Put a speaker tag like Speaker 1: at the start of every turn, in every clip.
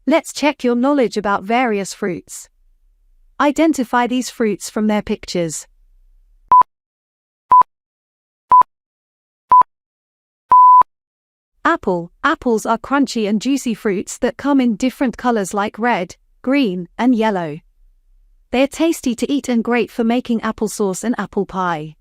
Speaker 1: Let's check your knowledge about various fruits. Identify these fruits from their pictures. Apple. Apples are crunchy and juicy fruits that come in different colors like red, green, and yellow. They're tasty to eat and great for making applesauce and apple pie.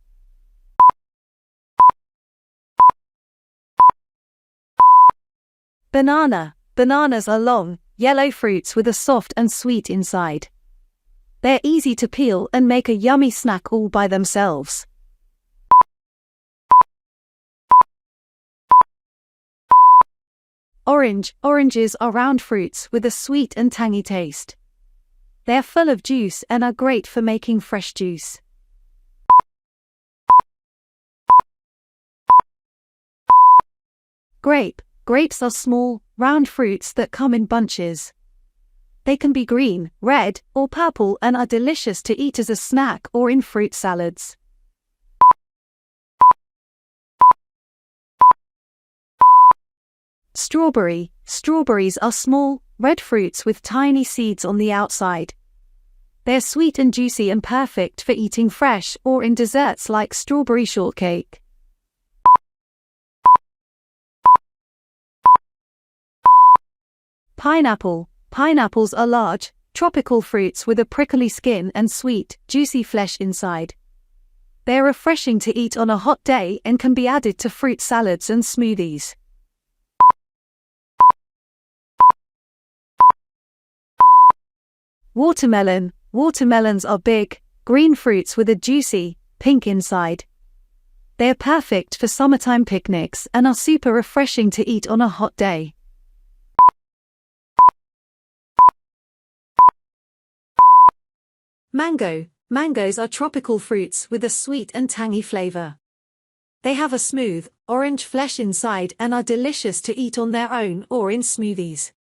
Speaker 1: Banana. Bananas are long, yellow fruits with a soft and sweet inside. They're easy to peel and make a yummy snack all by themselves. Orange. Oranges are round fruits with a sweet and tangy taste. They're full of juice and are great for making fresh juice. Grape. Grapes are small, round fruits that come in bunches. They can be green, red, or purple and are delicious to eat as a snack or in fruit salads. Strawberry. Strawberries are small, red fruits with tiny seeds on the outside. They're sweet and juicy and perfect for eating fresh or in desserts like strawberry shortcake. Pineapple. Pineapples are large, tropical fruits with a prickly skin and sweet, juicy flesh inside. They're refreshing to eat on a hot day and can be added to fruit salads and smoothies. Watermelon. Watermelons are big, green fruits with a juicy, pink inside. They're perfect for summertime picnics and are super refreshing to eat on a hot day. Mango. Mangoes are tropical fruits with a sweet and tangy flavor. They have a smooth, orange flesh inside and are delicious to eat on their own or in smoothies.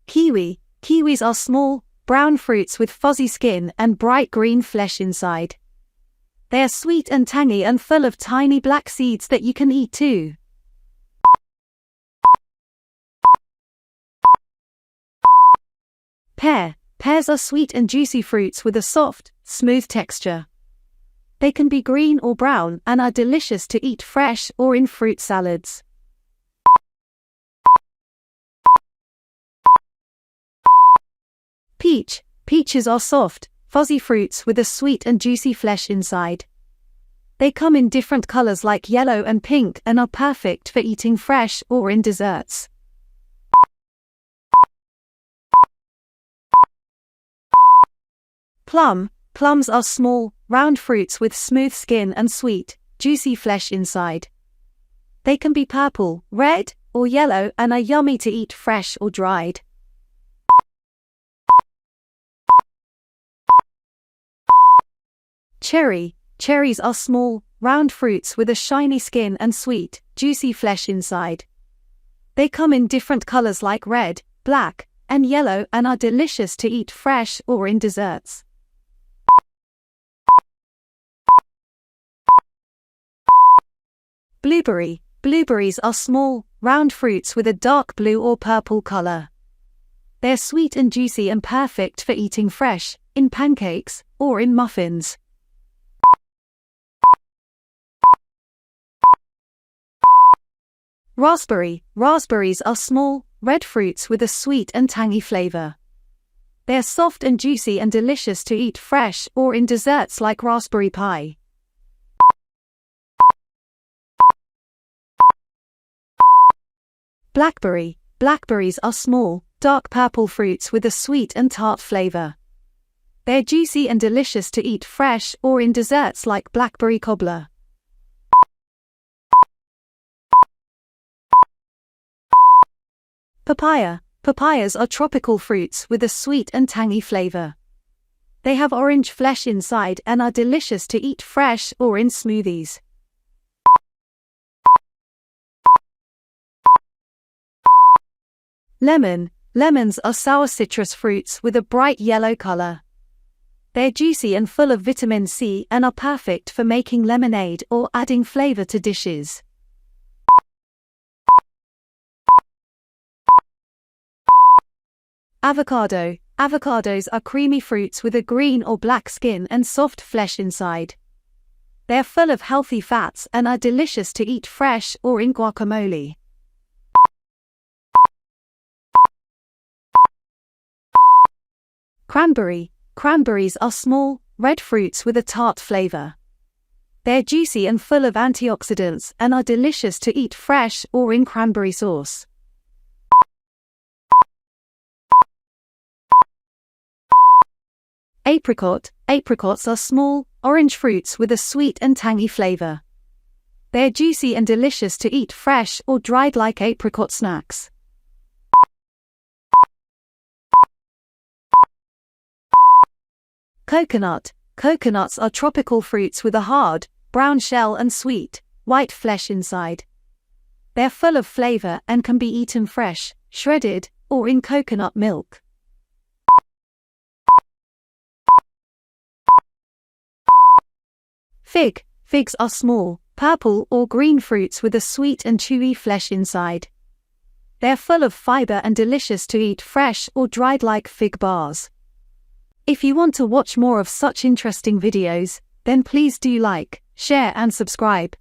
Speaker 1: Kiwi. Kiwis are small, brown fruits with fuzzy skin and bright green flesh inside. They are sweet and tangy and full of tiny black seeds that you can eat too. Pear. Pears are sweet and juicy fruits with a soft, smooth texture. They can be green or brown and are delicious to eat fresh or in fruit salads. Peach. Peaches are soft, fuzzy fruits with a sweet and juicy flesh inside. They come in different colors like yellow and pink and are perfect for eating fresh or in desserts. Plum. Plums are small, round fruits with smooth skin and sweet, juicy flesh inside. They can be purple, red, or yellow and are yummy to eat fresh or dried. Cherry. Cherries are small, round fruits with a shiny skin and sweet, juicy flesh inside. They come in different colors like red, black, and yellow and are delicious to eat fresh or in desserts. Blueberry. Blueberries are small, round fruits with a dark blue or purple color. They're sweet and juicy and perfect for eating fresh, in pancakes, or in muffins. Raspberry. Raspberries are small, red fruits with a sweet and tangy flavor. They're soft and juicy and delicious to eat fresh or in desserts like raspberry pie. Blackberry. Blackberries are small, dark purple fruits with a sweet and tart flavor. They're juicy and delicious to eat fresh or in desserts like blackberry cobbler. Papaya. Papayas are tropical fruits with a sweet and tangy flavor. They have orange flesh inside and are delicious to eat fresh or in smoothies. Lemon. Lemons are sour citrus fruits with a bright yellow color. They're juicy and full of vitamin C and are perfect for making lemonade or adding flavor to dishes. Avocado. Avocados are creamy fruits with a green or black skin and soft flesh inside. They're full of healthy fats and are delicious to eat fresh or in guacamole. Cranberry. Cranberries are small, red fruits with a tart flavor. They're juicy and full of antioxidants and are delicious to eat fresh or in cranberry sauce. Apricot. Apricots are small, orange fruits with a sweet and tangy flavor. They're juicy and delicious to eat fresh or dried like apricot snacks. Coconut. Coconuts are tropical fruits with a hard, brown shell and sweet, white flesh inside. They're full of flavor and can be eaten fresh, shredded, or in coconut milk. Fig. Figs are small, purple or green fruits with a sweet and chewy flesh inside. They're full of fiber and delicious to eat fresh or dried like fig bars. If you want to watch more of such interesting videos, then please do like, share and subscribe.